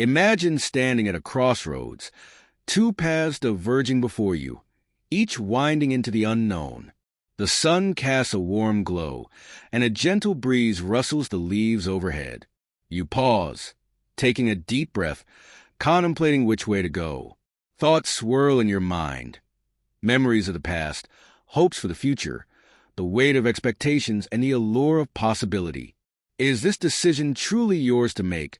Imagine standing at a crossroads, two paths diverging before you, each winding into the unknown. The sun casts a warm glow, and a gentle breeze rustles the leaves overhead. You pause, taking a deep breath, contemplating which way to go. Thoughts swirl in your mind. Memories of the past, hopes for the future, the weight of expectations, and the allure of possibility. Is this decision truly yours to make,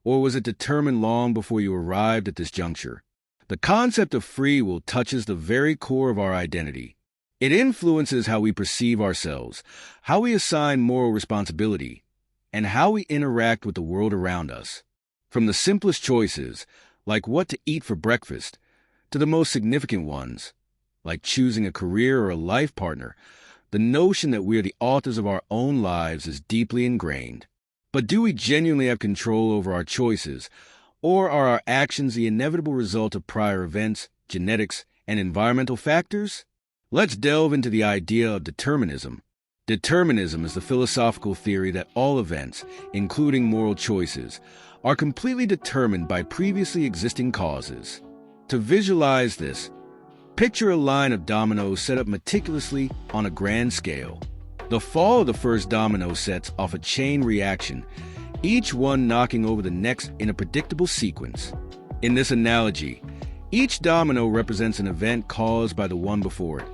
or was it determined long before you arrived at this juncture? The concept of free will touches the very core of our identity. It influences how we perceive ourselves, how we assign moral responsibility, and how we interact with the world around us. From the simplest choices, like what to eat for breakfast, to the most significant ones, like choosing a career or a life partner, the notion that we are the authors of our own lives is deeply ingrained. But do we genuinely have control over our choices, or are our actions the inevitable result of prior events, genetics, and environmental factors? Let's delve into the idea of determinism. Determinism is the philosophical theory that all events, including moral choices, are completely determined by previously existing causes. To visualize this, picture a line of dominoes set up meticulously on a grand scale. The fall of the first domino sets off a chain reaction, each one knocking over the next in a predictable sequence. In this analogy, each domino represents an event caused by the one before it,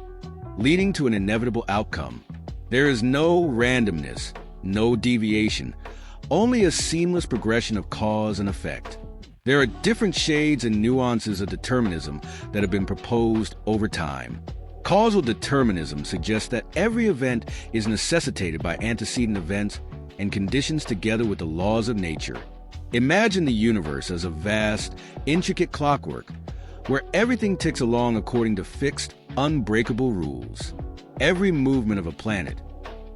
leading to an inevitable outcome. There is no randomness, no deviation, only a seamless progression of cause and effect. There are different shades and nuances of determinism that have been proposed over time. Causal determinism suggests that every event is necessitated by antecedent events and conditions together with the laws of nature. Imagine the universe as a vast, intricate clockwork, where everything ticks along according to fixed, unbreakable rules. Every movement of a planet,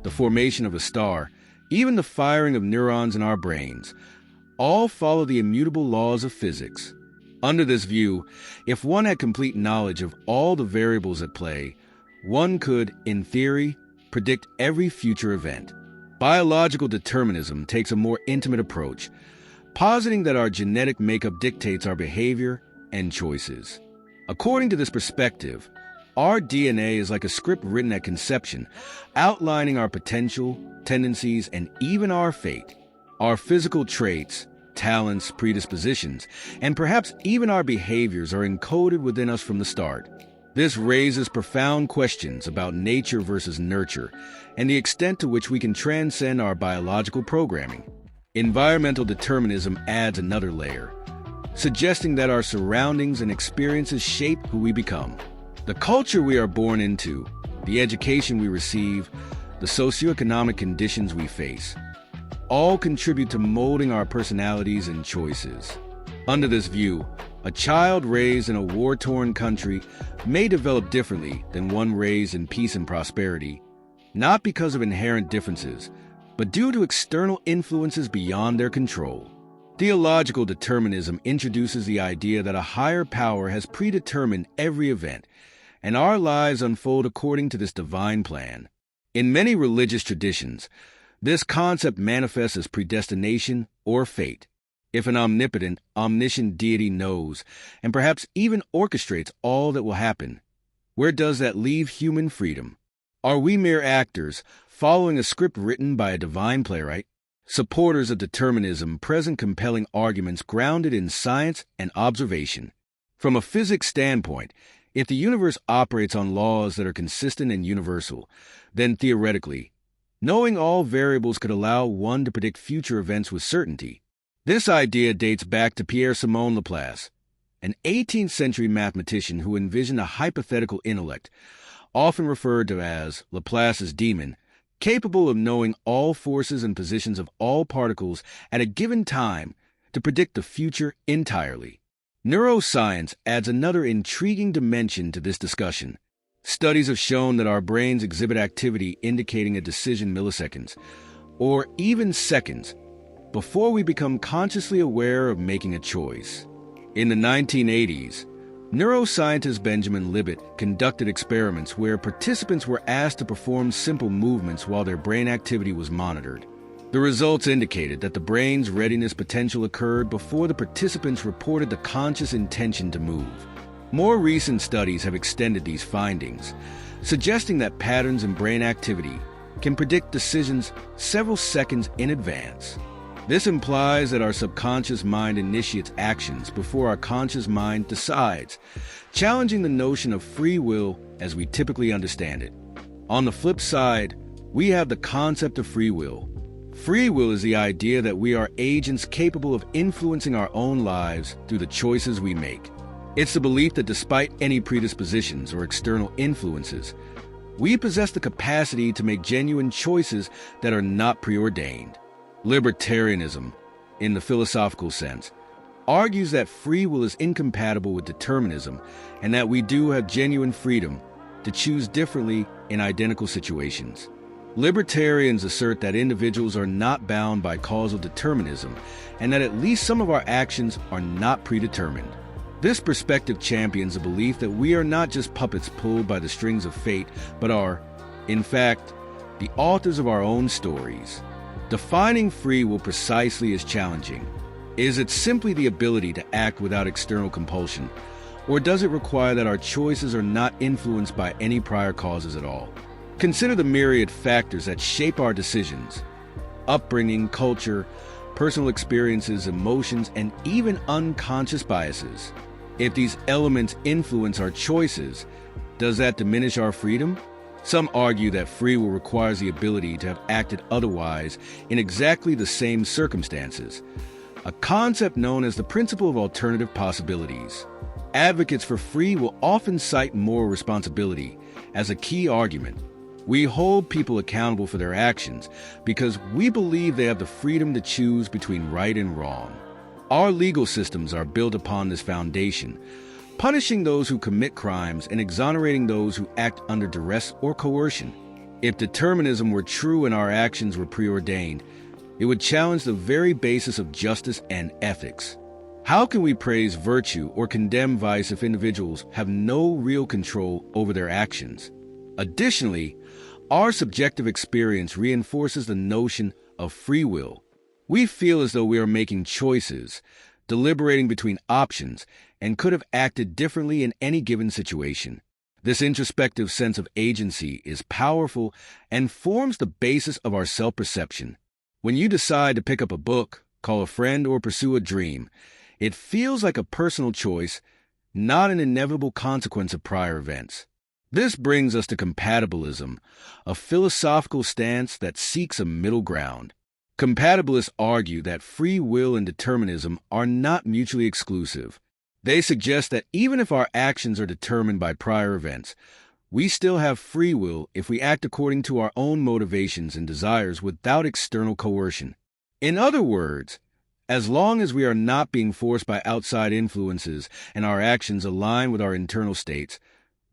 the formation of a star, even the firing of neurons in our brains, all follow the immutable laws of physics. Under this view, if one had complete knowledge of all the variables at play, one could, in theory, predict every future event. Biological determinism takes a more intimate approach, positing that our genetic makeup dictates our behavior and choices. According to this perspective, our DNA is like a script written at conception, outlining our potential, tendencies, and even our fate. Our physical traits, talents, predispositions, and perhaps even our behaviors are encoded within us from the start. This raises profound questions about nature versus nurture and the extent to which we can transcend our biological programming. Environmental determinism adds another layer, suggesting that our surroundings and experiences shape who we become. The culture we are born into, the education we receive, the socioeconomic conditions we face, all contribute to molding our personalities and choices. Under this view, a child raised in a war-torn country may develop differently than one raised in peace and prosperity, not because of inherent differences, but due to external influences beyond their control. Theological determinism introduces the idea that a higher power has predetermined every event, and our lives unfold according to this divine plan. In many religious traditions, this concept manifests as predestination or fate. If an omnipotent, omniscient deity knows, and perhaps even orchestrates all that will happen, where does that leave human freedom? Are we mere actors, following a script written by a divine playwright? Supporters of determinism present compelling arguments grounded in science and observation. From a physics standpoint, if the universe operates on laws that are consistent and universal, then theoretically, knowing all variables could allow one to predict future events with certainty. This idea dates back to Pierre-Simon Laplace, an 18th century mathematician who envisioned a hypothetical intellect, often referred to as Laplace's demon, capable of knowing all forces and positions of all particles at a given time to predict the future entirely. Neuroscience adds another intriguing dimension to this discussion. Studies have shown that our brains exhibit activity indicating a decision milliseconds, or even seconds, before we become consciously aware of making a choice. In the 1980s, neuroscientist Benjamin Libet conducted experiments where participants were asked to perform simple movements while their brain activity was monitored. The results indicated that the brain's readiness potential occurred before the participants reported the conscious intention to move. More recent studies have extended these findings, suggesting that patterns in brain activity can predict decisions several seconds in advance. This implies that our subconscious mind initiates actions before our conscious mind decides, challenging the notion of free will as we typically understand it. On the flip side, we have the concept of free will. Free will is the idea that we are agents capable of influencing our own lives through the choices we make. It's the belief that despite any predispositions or external influences, we possess the capacity to make genuine choices that are not preordained. Libertarianism, in the philosophical sense, argues that free will is incompatible with determinism and that we do have genuine freedom to choose differently in identical situations. Libertarians assert that individuals are not bound by causal determinism and that at least some of our actions are not predetermined. This perspective champions the belief that we are not just puppets pulled by the strings of fate, but are, in fact, the authors of our own stories. Defining free will precisely is challenging. Is it simply the ability to act without external compulsion, or does it require that our choices are not influenced by any prior causes at all? Consider the myriad factors that shape our decisions: upbringing, culture, personal experiences, emotions, and even unconscious biases. If these elements influence our choices, does that diminish our freedom? Some argue that free will requires the ability to have acted otherwise in exactly the same circumstances, a concept known as the principle of alternative possibilities. Advocates for free will often cite moral responsibility as a key argument. We hold people accountable for their actions because we believe they have the freedom to choose between right and wrong. Our legal systems are built upon this foundation, punishing those who commit crimes and exonerating those who act under duress or coercion. If determinism were true and our actions were preordained, it would challenge the very basis of justice and ethics. How can we praise virtue or condemn vice if individuals have no real control over their actions? Additionally, our subjective experience reinforces the notion of free will. We feel as though we are making choices, deliberating between options, and could have acted differently in any given situation. This introspective sense of agency is powerful and forms the basis of our self-perception. When you decide to pick up a book, call a friend, or pursue a dream, it feels like a personal choice, not an inevitable consequence of prior events. This brings us to compatibilism, a philosophical stance that seeks a middle ground. Compatibilists argue that free will and determinism are not mutually exclusive. They suggest that even if our actions are determined by prior events, we still have free will if we act according to our own motivations and desires without external coercion. In other words, as long as we are not being forced by outside influences and our actions align with our internal states,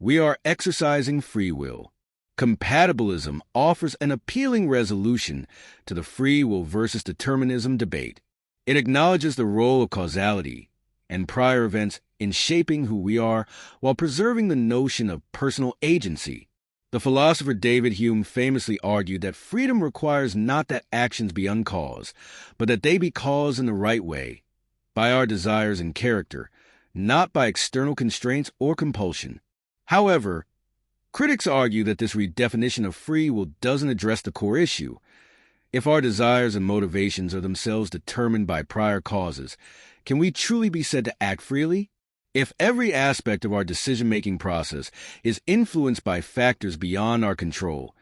we are exercising free will. Compatibilism offers an appealing resolution to the free will versus determinism debate. It acknowledges the role of causality and prior events in shaping who we are while preserving the notion of personal agency. The philosopher David Hume famously argued that freedom requires not that actions be uncaused, but that they be caused in the right way, by our desires and character, not by external constraints or compulsion. However, critics argue that this redefinition of free will doesn't address the core issue. If our desires and motivations are themselves determined by prior causes, can we truly be said to act freely? If every aspect of our decision-making process is influenced by factors beyond our control,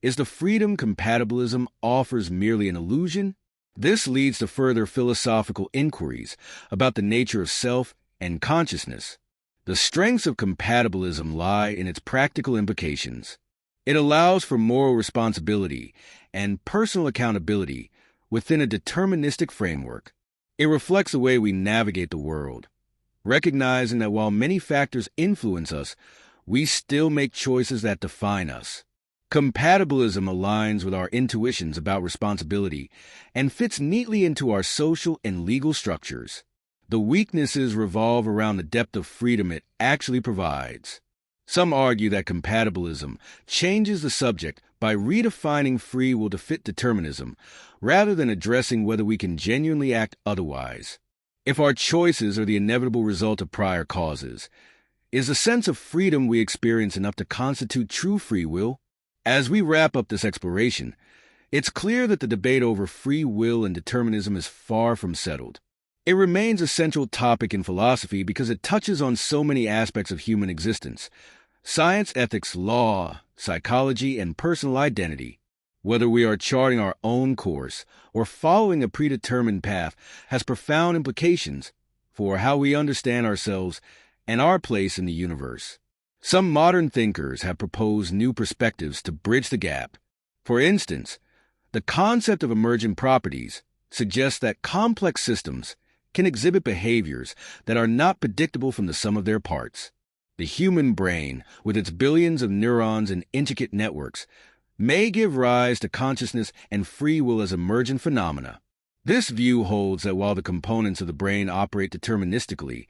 is the freedom compatibilism offers merely an illusion? This leads to further philosophical inquiries about the nature of self and consciousness. The strengths of compatibilism lie in its practical implications. It allows for moral responsibility and personal accountability within a deterministic framework. It reflects the way we navigate the world, recognizing that while many factors influence us, we still make choices that define us. Compatibilism aligns with our intuitions about responsibility and fits neatly into our social and legal structures. The weaknesses revolve around the depth of freedom it actually provides. Some argue that compatibilism changes the subject by redefining free will to fit determinism, rather than addressing whether we can genuinely act otherwise. If our choices are the inevitable result of prior causes, is the sense of freedom we experience enough to constitute true free will? As we wrap up this exploration, it's clear that the debate over free will and determinism is far from settled. It remains a central topic in philosophy because it touches on so many aspects of human existence: science, ethics, law, psychology, and personal identity. Whether we are charting our own course or following a predetermined path has profound implications for how we understand ourselves and our place in the universe. Some modern thinkers have proposed new perspectives to bridge the gap. For instance, the concept of emergent properties suggests that complex systems can exhibit behaviors that are not predictable from the sum of their parts. The human brain, with its billions of neurons and intricate networks, may give rise to consciousness and free will as emergent phenomena. This view holds that while the components of the brain operate deterministically,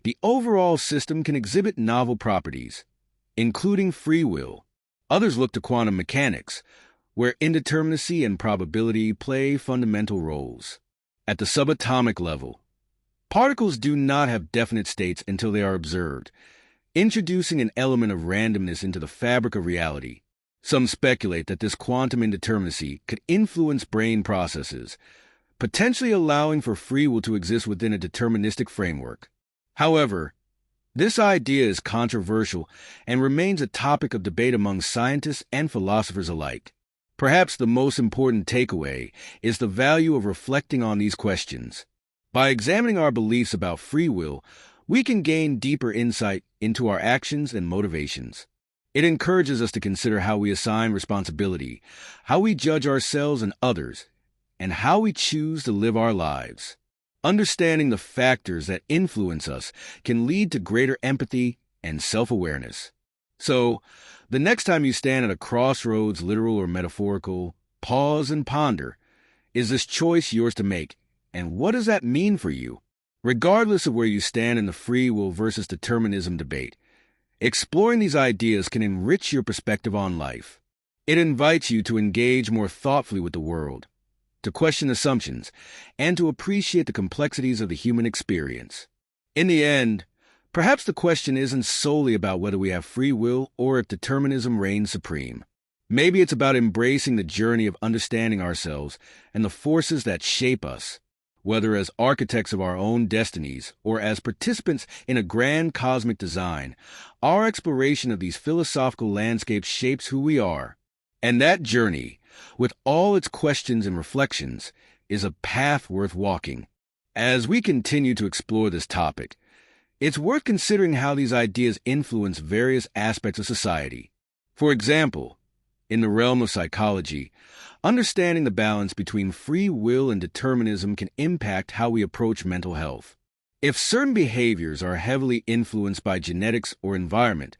the overall system can exhibit novel properties, including free will. Others look to quantum mechanics, where indeterminacy and probability play fundamental roles. At the subatomic level, particles do not have definite states until they are observed, introducing an element of randomness into the fabric of reality. Some speculate that this quantum indeterminacy could influence brain processes, potentially allowing for free will to exist within a deterministic framework. However, this idea is controversial and remains a topic of debate among scientists and philosophers alike. Perhaps the most important takeaway is the value of reflecting on these questions. By examining our beliefs about free will, we can gain deeper insight into our actions and motivations. It encourages us to consider how we assign responsibility, how we judge ourselves and others, and how we choose to live our lives. Understanding the factors that influence us can lead to greater empathy and self-awareness. So, the next time you stand at a crossroads, literal or metaphorical, pause and ponder. Is this choice yours to make, and what does that mean for you? Regardless of where you stand in the free will versus determinism debate, exploring these ideas can enrich your perspective on life. It invites you to engage more thoughtfully with the world, to question assumptions, and to appreciate the complexities of the human experience. In the end, perhaps the question isn't solely about whether we have free will or if determinism reigns supreme. Maybe it's about embracing the journey of understanding ourselves and the forces that shape us, whether as architects of our own destinies or as participants in a grand cosmic design. Our exploration of these philosophical landscapes shapes who we are. And that journey, with all its questions and reflections, is a path worth walking. As we continue to explore this topic, it's worth considering how these ideas influence various aspects of society. For example, in the realm of psychology, understanding the balance between free will and determinism can impact how we approach mental health. If certain behaviors are heavily influenced by genetics or environment,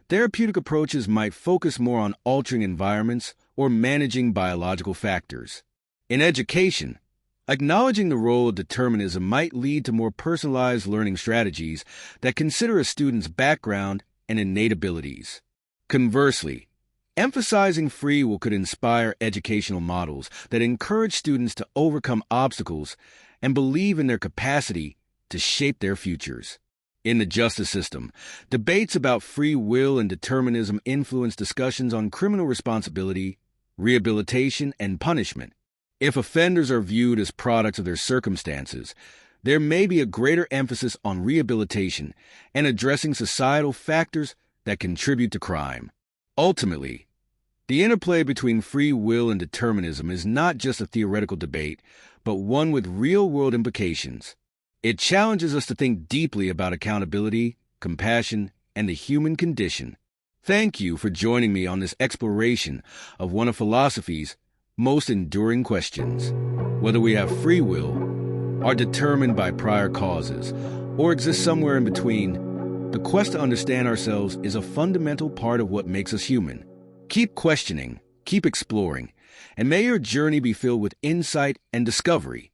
therapeutic approaches might focus more on altering environments or managing biological factors. In education, acknowledging the role of determinism might lead to more personalized learning strategies that consider a student's background and innate abilities. Conversely, emphasizing free will could inspire educational models that encourage students to overcome obstacles and believe in their capacity to shape their futures. In the justice system, debates about free will and determinism influence discussions on criminal responsibility, rehabilitation, and punishment. If offenders are viewed as products of their circumstances, there may be a greater emphasis on rehabilitation and addressing societal factors that contribute to crime. Ultimately, the interplay between free will and determinism is not just a theoretical debate, but one with real-world implications. It challenges us to think deeply about accountability, compassion, and the human condition. Thank you for joining me on this exploration of one of philosophy's most enduring questions. Whether we have free will, are determined by prior causes, or exist somewhere in between, the quest to understand ourselves is a fundamental part of what makes us human. Keep questioning, keep exploring, and may your journey be filled with insight and discovery.